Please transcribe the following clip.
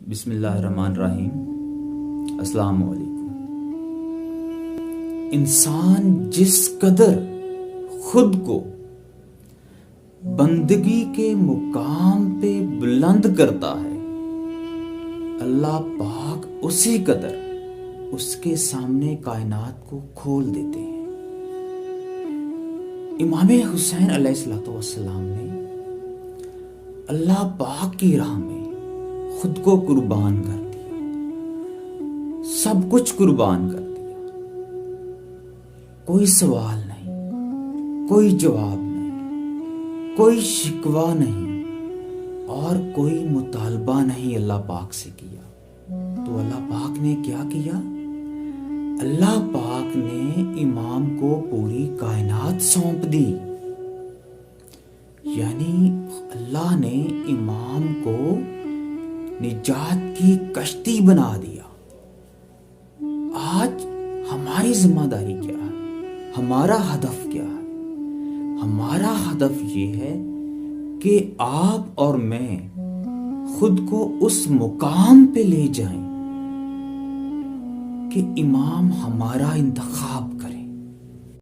بسم اللہ الرحمن الرحیم۔ السلام علیکم۔ انسان جس قدر خود کو بندگی کے مقام پہ بلند کرتا ہے، اللہ پاک اسی قدر اس کے سامنے کائنات کو کھول دیتے ہیں۔ امام حسین علیہ السلام نے اللہ پاک کی راہ میں خود کو قربان کر دیا، سب کچھ قربان کر دیا۔ کوئی سوال نہیں، کوئی جواب نہیں، کوئی شکوہ نہیں اور کوئی مطالبہ نہیں اللہ پاک سے کیا۔ تو اللہ پاک نے کیا کیا؟ اللہ پاک نے امام کو پوری کائنات سونپ دی، یعنی اللہ نے امام کو نجات کی کشتی بنا دیا۔ آج ہماری ذمہ داری کیا ہے؟ ہمارا ہدف کیا ہے؟ ہمارا ہدف یہ ہے کہ آپ اور میں خود کو اس مقام پہ لے جائیں کہ امام ہمارا انتخاب